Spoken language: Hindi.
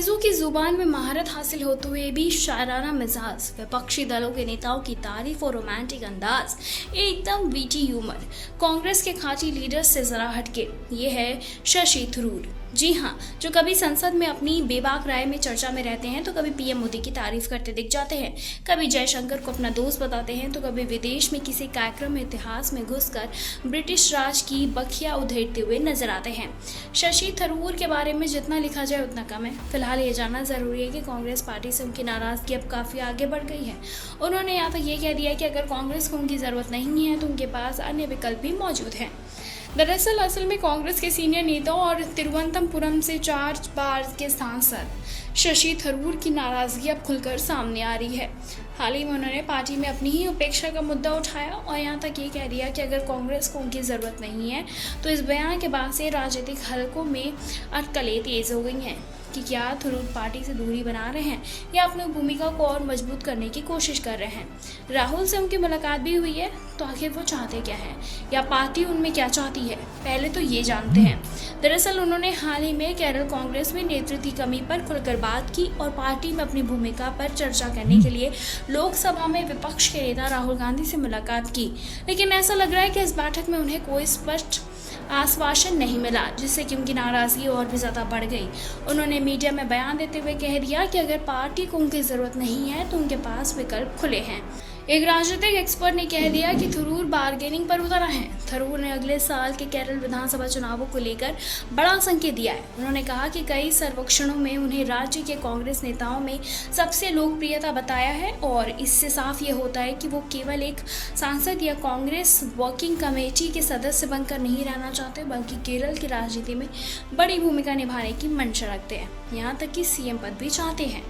अंग्रेजों की जुबान में महारत हासिल होते हुए भी शायराना मिजाज, विपक्षी दलों के नेताओं की तारीफ और रोमांटिक अंदाज, एकदम वीटी ह्यूमर। कांग्रेस के खाटी लीडर से जरा हटके, ये है शशि थरूर। जी हाँ, जो कभी संसद में अपनी बेबाक राय में चर्चा में रहते हैं तो कभी पीएम मोदी की तारीफ करते दिख जाते हैं, कभी जयशंकर को अपना दोस्त बताते हैं तो कभी विदेश में किसी कार्यक्रम में इतिहास में घुसकर ब्रिटिश राज की बखिया उधेड़ते हुए नजर आते हैं। शशि थरूर के बारे में जितना लिखा जाए उतना कम है। फिलहाल ये जानना जरूरी है कि कांग्रेस पार्टी से उनकी नाराजगी अब काफी आगे बढ़ गई है। उन्होंने यहाँ तक ये कह दिया कि अगर कांग्रेस को उनकी जरूरत नहीं है तो उनके पास अन्य विकल्प भी मौजूद हैं। दरअसल असल में कांग्रेस के सीनियर नेता और तिरुवनंतपुरम से 4 बार के सांसद शशि थरूर की नाराजगी अब खुलकर सामने आ रही है। हाल ही में उन्होंने पार्टी में अपनी ही उपेक्षा का मुद्दा उठाया और यहाँ तक ये कह दिया कि अगर कांग्रेस को उनकी ज़रूरत नहीं है तो इस बयान के बाद से राजनीतिक हलकों में अटकलें तेज़ हो गई हैं कि क्या थरूर पार्टी से दूरी बना रहे हैं या अपनी भूमिका को और मजबूत करने की कोशिश कर रहे हैं। राहुल से उनकी मुलाकात भी हुई है, तो आखिर वो चाहते क्या हैं या पार्टी उनमें क्या चाहती है, पहले तो ये जानते हैं। दरअसल उन्होंने हाल ही में केरल कांग्रेस में नेतृत्व की कमी पर खुलकर बात की और पार्टी में अपनी भूमिका पर चर्चा करने के लिए लोकसभा में विपक्ष के नेता राहुल गांधी से मुलाकात की। लेकिन ऐसा लग रहा है कि इस बैठक में उन्हें कोई स्पष्ट आश्वासन नहीं मिला, जिससे कि उनकी नाराजगी और भी ज़्यादा बढ़ गई। उन्होंने मीडिया में बयान देते हुए कह दिया कि अगर पार्टी को उनकी ज़रूरत नहीं है तो उनके पास विकल्प खुले हैं। एक राजनीतिक एक्सपर्ट ने कह दिया कि थरूर बार्गेनिंग पर उतरा है। थरूर ने अगले साल के केरल विधानसभा चुनावों को लेकर बड़ा संकेत दिया है। उन्होंने कहा कि कई सर्वेक्षणों में उन्हें राज्य के कांग्रेस नेताओं में सबसे लोकप्रियता बताया है और इससे साफ ये होता है कि वो केवल एक सांसद या कांग्रेस वर्किंग कमेटी के सदस्य बनकर नहीं रहना चाहते, बल्कि केरल की राजनीति में बड़ी भूमिका निभाने की मंशा रखते हैं, यहाँ तक कि सीएम पद भी चाहते हैं।